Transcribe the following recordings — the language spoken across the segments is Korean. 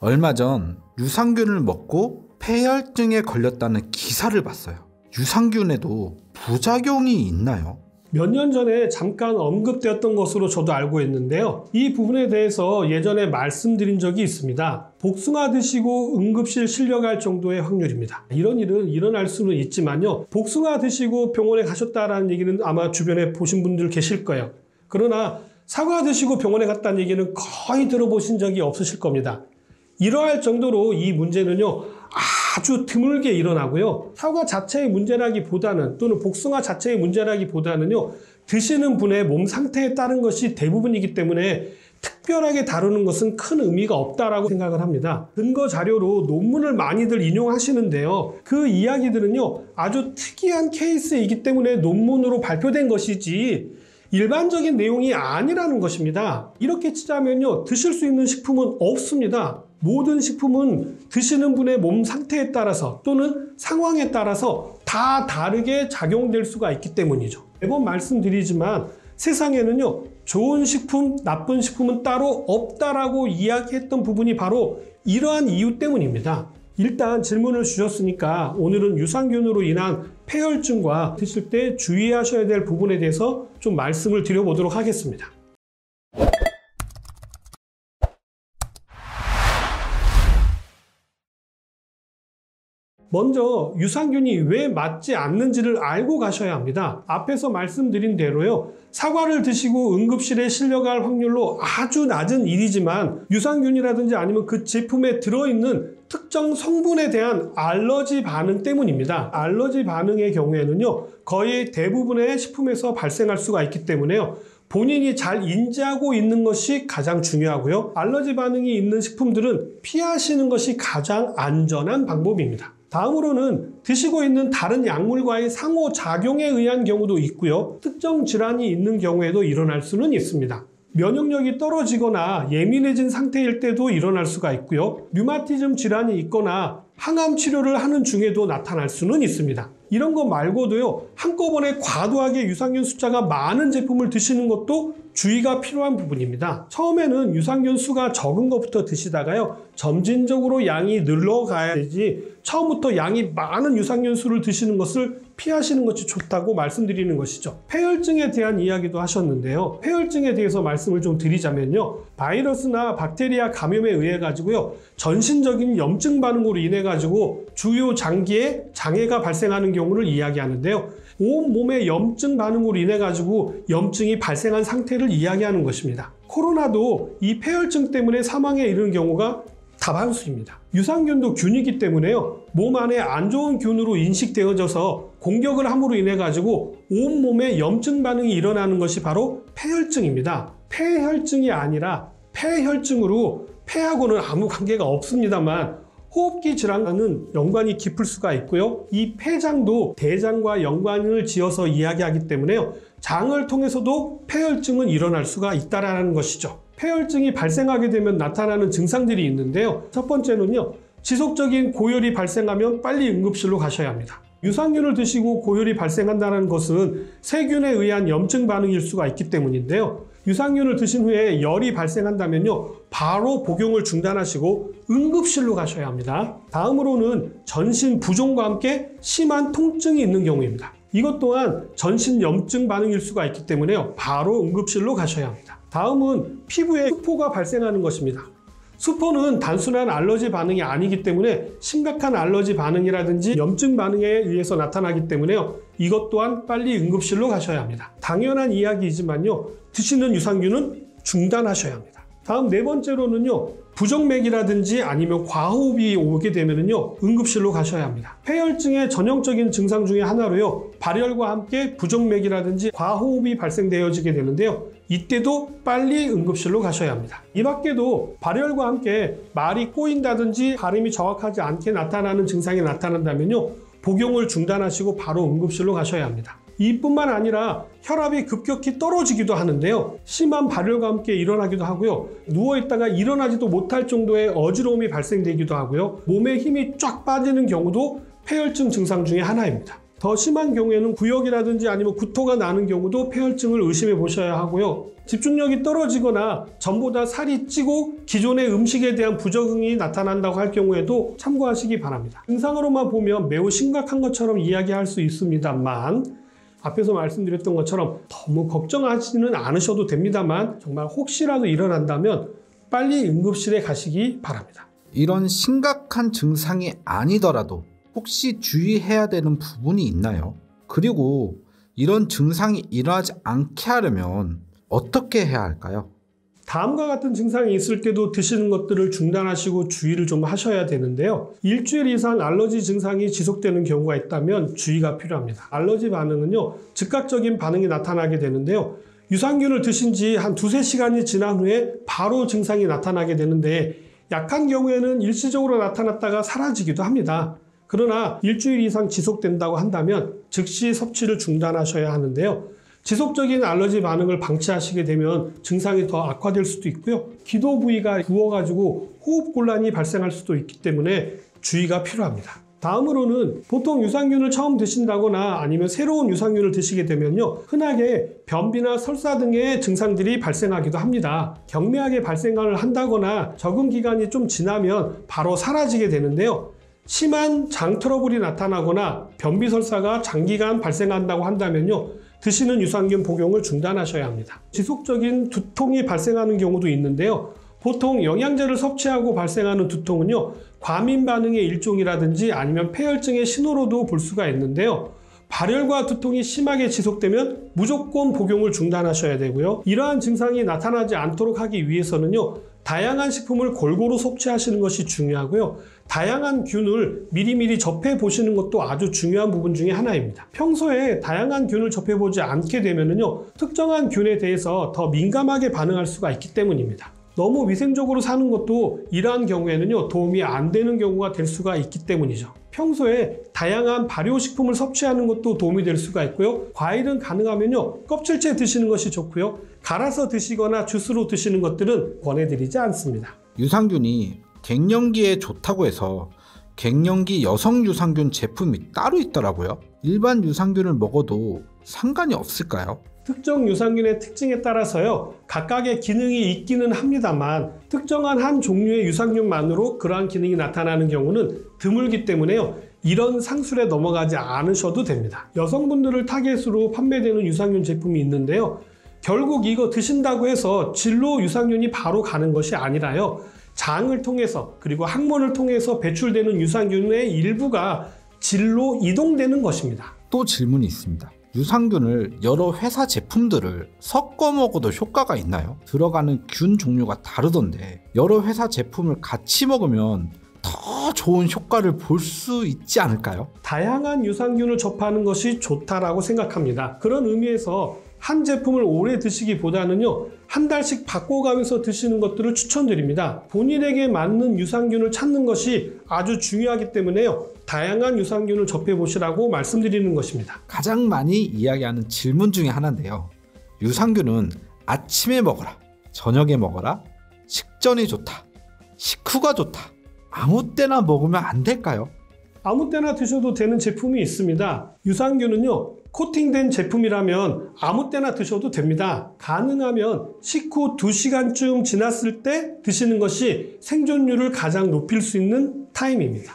얼마 전 유산균을 먹고 폐혈증에 걸렸다는 기사를 봤어요. 유산균에도 부작용이 있나요? 몇 년 전에 잠깐 언급되었던 것으로 저도 알고 있는데요. 이 부분에 대해서 예전에 말씀드린 적이 있습니다. 복숭아 드시고 응급실 실려갈 정도의 확률입니다. 이런 일은 일어날 수는 있지만요. 복숭아 드시고 병원에 가셨다라는 얘기는 아마 주변에 보신 분들 계실 거예요. 그러나 사과 드시고 병원에 갔다는 얘기는 거의 들어보신 적이 없으실 겁니다. 이러할 정도로 이 문제는요, 아주 드물게 일어나고요. 사과 자체의 문제라기보다는 또는 복숭아 자체의 문제라기보다는요, 드시는 분의 몸 상태에 따른 것이 대부분이기 때문에 특별하게 다루는 것은 큰 의미가 없다라고 생각을 합니다. 근거 자료로 논문을 많이들 인용하시는데요. 그 이야기들은요, 아주 특이한 케이스이기 때문에 논문으로 발표된 것이지 일반적인 내용이 아니라는 것입니다. 이렇게 치자면요, 드실 수 있는 식품은 없습니다. 모든 식품은 드시는 분의 몸 상태에 따라서 또는 상황에 따라서 다 다르게 작용될 수가 있기 때문이죠. 매번 말씀드리지만 세상에는요, 좋은 식품, 나쁜 식품은 따로 없다라고 이야기했던 부분이 바로 이러한 이유 때문입니다. 일단 질문을 주셨으니까 오늘은 유산균으로 인한 폐혈증과 드실 때 주의하셔야 될 부분에 대해서 좀 말씀을 드려보도록 하겠습니다. 먼저 유산균이 왜 맞지 않는지를 알고 가셔야 합니다. 앞에서 말씀드린 대로요, 사과를 드시고 응급실에 실려갈 확률로 아주 낮은 일이지만 유산균이라든지 아니면 그 제품에 들어있는 특정 성분에 대한 알러지 반응 때문입니다. 알러지 반응의 경우에는요, 거의 대부분의 식품에서 발생할 수가 있기 때문에요, 본인이 잘 인지하고 있는 것이 가장 중요하고요. 알러지 반응이 있는 식품들은 피하시는 것이 가장 안전한 방법입니다. 다음으로는 드시고 있는 다른 약물과의 상호작용에 의한 경우도 있고요. 특정 질환이 있는 경우에도 일어날 수는 있습니다. 면역력이 떨어지거나 예민해진 상태일 때도 일어날 수가 있고요. 류마티즘 질환이 있거나 항암 치료를 하는 중에도 나타날 수는 있습니다. 이런 거 말고도요, 한꺼번에 과도하게 유산균 숫자가 많은 제품을 드시는 것도 주의가 필요한 부분입니다. 처음에는 유산균 수가 적은 것부터 드시다가요, 점진적으로 양이 늘어가야 되지 처음부터 양이 많은 유산균 수를 드시는 것을 피하시는 것이 좋다고 말씀드리는 것이죠. 폐혈증에 대한 이야기도 하셨는데요. 폐혈증에 대해서 말씀을 좀 드리자면요, 바이러스나 박테리아 감염에 의해 가지고요, 전신적인 염증 반응으로 인해 가지고 주요 장기에 장애가 발생하는 경우를 이야기하는데요. 온몸의 염증 반응으로 인해 가지고 염증이 발생한 상태를 이야기하는 것입니다. 코로나도 이 폐혈증 때문에 사망에 이르는 경우가 다반수입니다. 유산균도 균이기 때문에요, 몸 안에 안 좋은 균으로 인식되어져서 공격을 함으로 인해 가지고 온몸에 염증 반응이 일어나는 것이 바로 폐혈증입니다. 폐혈증이 아니라 폐혈증으로, 폐하고는 아무 관계가 없습니다만 호흡기 질환과는 연관이 깊을 수가 있고요. 이 폐장도 대장과 연관을 지어서 이야기하기 때문에요, 장을 통해서도 폐혈증은 일어날 수가 있다는 것이죠. 폐혈증이 발생하게 되면 나타나는 증상들이 있는데요. 첫 번째는요, 지속적인 고열이 발생하면 빨리 응급실로 가셔야 합니다. 유산균을 드시고 고열이 발생한다는 것은 세균에 의한 염증 반응일 수가 있기 때문인데요. 유산균을 드신 후에 열이 발생한다면요, 바로 복용을 중단하시고 응급실로 가셔야 합니다. 다음으로는 전신 부종과 함께 심한 통증이 있는 경우입니다. 이것 또한 전신 염증 반응일 수가 있기 때문에요, 바로 응급실로 가셔야 합니다. 다음은 피부에 수포가 발생하는 것입니다. 수포는 단순한 알러지 반응이 아니기 때문에 심각한 알러지 반응이라든지 염증 반응에 의해서 나타나기 때문에요, 이것 또한 빨리 응급실로 가셔야 합니다. 당연한 이야기이지만요, 드시는 유산균은 중단하셔야 합니다. 다음 네 번째로는요, 부정맥이라든지 아니면 과호흡이 오게 되면요, 응급실로 가셔야 합니다. 폐혈증의 전형적인 증상 중에 하나로요, 발열과 함께 부정맥이라든지 과호흡이 발생되어지게 되는데요, 이때도 빨리 응급실로 가셔야 합니다. 이 밖에도 발열과 함께 말이 꼬인다든지 발음이 정확하지 않게 나타나는 증상이 나타난다면요, 복용을 중단하시고 바로 응급실로 가셔야 합니다. 이뿐만 아니라 혈압이 급격히 떨어지기도 하는데요, 심한 발열과 함께 일어나기도 하고요, 누워있다가 일어나지도 못할 정도의 어지러움이 발생되기도 하고요, 몸에 힘이 쫙 빠지는 경우도 폐혈증 증상 중에 하나입니다. 더 심한 경우에는 구역이라든지 아니면 구토가 나는 경우도 폐혈증을 의심해 보셔야 하고요, 집중력이 떨어지거나 전보다 살이 찌고 기존의 음식에 대한 부적응이 나타난다고 할 경우에도 참고하시기 바랍니다. 증상으로만 보면 매우 심각한 것처럼 이야기할 수 있습니다만 앞에서 말씀드렸던 것처럼 너무 걱정하지는 않으셔도 됩니다만 정말 혹시라도 일어난다면 빨리 응급실에 가시기 바랍니다. 이런 심각한 증상이 아니더라도 혹시 주의해야 되는 부분이 있나요? 그리고 이런 증상이 일어나지 않게 하려면 어떻게 해야 할까요? 다음과 같은 증상이 있을 때도 드시는 것들을 중단하시고 주의를 좀 하셔야 되는데요. 일주일 이상 알러지 증상이 지속되는 경우가 있다면 주의가 필요합니다. 알러지 반응은요, 즉각적인 반응이 나타나게 되는데요. 유산균을 드신 지 한 2-3시간이 지난 후에 바로 증상이 나타나게 되는데 약한 경우에는 일시적으로 나타났다가 사라지기도 합니다. 그러나 일주일 이상 지속된다고 한다면 즉시 섭취를 중단하셔야 하는데요. 지속적인 알러지 반응을 방치하시게 되면 증상이 더 악화될 수도 있고요. 기도 부위가 부어가지고 호흡곤란이 발생할 수도 있기 때문에 주의가 필요합니다. 다음으로는 보통 유산균을 처음 드신다거나 아니면 새로운 유산균을 드시게 되면요, 흔하게 변비나 설사 등의 증상들이 발생하기도 합니다. 경미하게 발생을 한다거나 적응 기간이 좀 지나면 바로 사라지게 되는데요. 심한 장 트러블이 나타나거나 변비 설사가 장기간 발생한다고 한다면요, 드시는 유산균 복용을 중단하셔야 합니다. 지속적인 두통이 발생하는 경우도 있는데요. 보통 영양제를 섭취하고 발생하는 두통은요, 과민 반응의 일종이라든지 아니면 폐혈증의 신호로도 볼 수가 있는데요. 발열과 두통이 심하게 지속되면 무조건 복용을 중단하셔야 되고요. 이러한 증상이 나타나지 않도록 하기 위해서는요, 다양한 식품을 골고루 섭취하시는 것이 중요하고요. 다양한 균을 미리미리 접해 보시는 것도 아주 중요한 부분 중에 하나입니다. 평소에 다양한 균을 접해 보지 않게 되면요, 특정한 균에 대해서 더 민감하게 반응할 수가 있기 때문입니다. 너무 위생적으로 사는 것도 이러한 경우에는요, 도움이 안 되는 경우가 될 수가 있기 때문이죠. 평소에 다양한 발효식품을 섭취하는 것도 도움이 될 수가 있고요. 과일은 가능하면요, 껍질째 드시는 것이 좋고요. 갈아서 드시거나 주스로 드시는 것들은 권해드리지 않습니다. 유산균이 갱년기에 좋다고 해서 갱년기 여성 유산균 제품이 따로 있더라고요. 일반 유산균을 먹어도 상관이 없을까요? 특정 유산균의 특징에 따라서요, 각각의 기능이 있기는 합니다만 특정한 한 종류의 유산균만으로 그러한 기능이 나타나는 경우는 드물기 때문에요, 이런 상술에 넘어가지 않으셔도 됩니다. 여성분들을 타겟으로 판매되는 유산균 제품이 있는데요, 결국 이거 드신다고 해서 진로 유산균이 바로 가는 것이 아니라요, 장을 통해서 그리고 항문을 통해서 배출되는 유산균의 일부가 질로 이동되는 것입니다. 또 질문이 있습니다. 유산균을 여러 회사 제품들을 섞어 먹어도 효과가 있나요? 들어가는 균 종류가 다르던데 여러 회사 제품을 같이 먹으면 더 좋은 효과를 볼 수 있지 않을까요? 다양한 유산균을 접하는 것이 좋다라고 생각합니다. 그런 의미에서 한 제품을 오래 드시기보다는요, 한 달씩 바꿔가면서 드시는 것들을 추천드립니다. 본인에게 맞는 유산균을 찾는 것이 아주 중요하기 때문에요, 다양한 유산균을 접해보시라고 말씀드리는 것입니다. 가장 많이 이야기하는 질문 중에 하나인데요. 유산균은 아침에 먹어라, 저녁에 먹어라, 식전이 좋다, 식후가 좋다, 아무 때나 먹으면 안 될까요? 아무 때나 드셔도 되는 제품이 있습니다. 유산균은요, 코팅된 제품이라면 아무 때나 드셔도 됩니다. 가능하면 식후 2시간쯤 지났을 때 드시는 것이 생존율을 가장 높일 수 있는 타임입니다.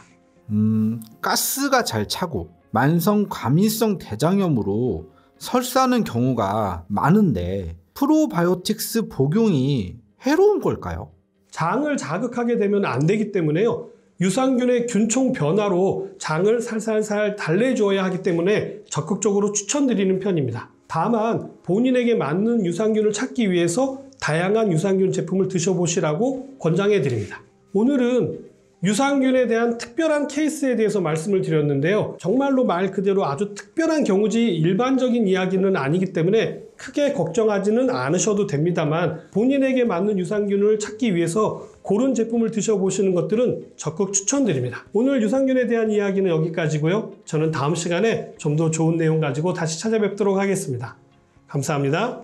가스가 잘 차고 만성 과민성 대장염으로 설사하는 경우가 많은데 프로바이오틱스 복용이 해로운 걸까요? 장을 자극하게 되면 안 되기 때문에요, 유산균의 균총 변화로 장을 살살살 달래줘야 하기 때문에 적극적으로 추천드리는 편입니다. 다만 본인에게 맞는 유산균을 찾기 위해서 다양한 유산균 제품을 드셔보시라고 권장해 드립니다. 오늘은 유산균에 대한 특별한 케이스에 대해서 말씀을 드렸는데요. 정말로 말 그대로 아주 특별한 경우지 일반적인 이야기는 아니기 때문에 크게 걱정하지는 않으셔도 됩니다만 본인에게 맞는 유산균을 찾기 위해서 고른 제품을 드셔보시는 것들은 적극 추천드립니다. 오늘 유산균에 대한 이야기는 여기까지고요. 저는 다음 시간에 좀 더 좋은 내용 가지고 다시 찾아뵙도록 하겠습니다. 감사합니다.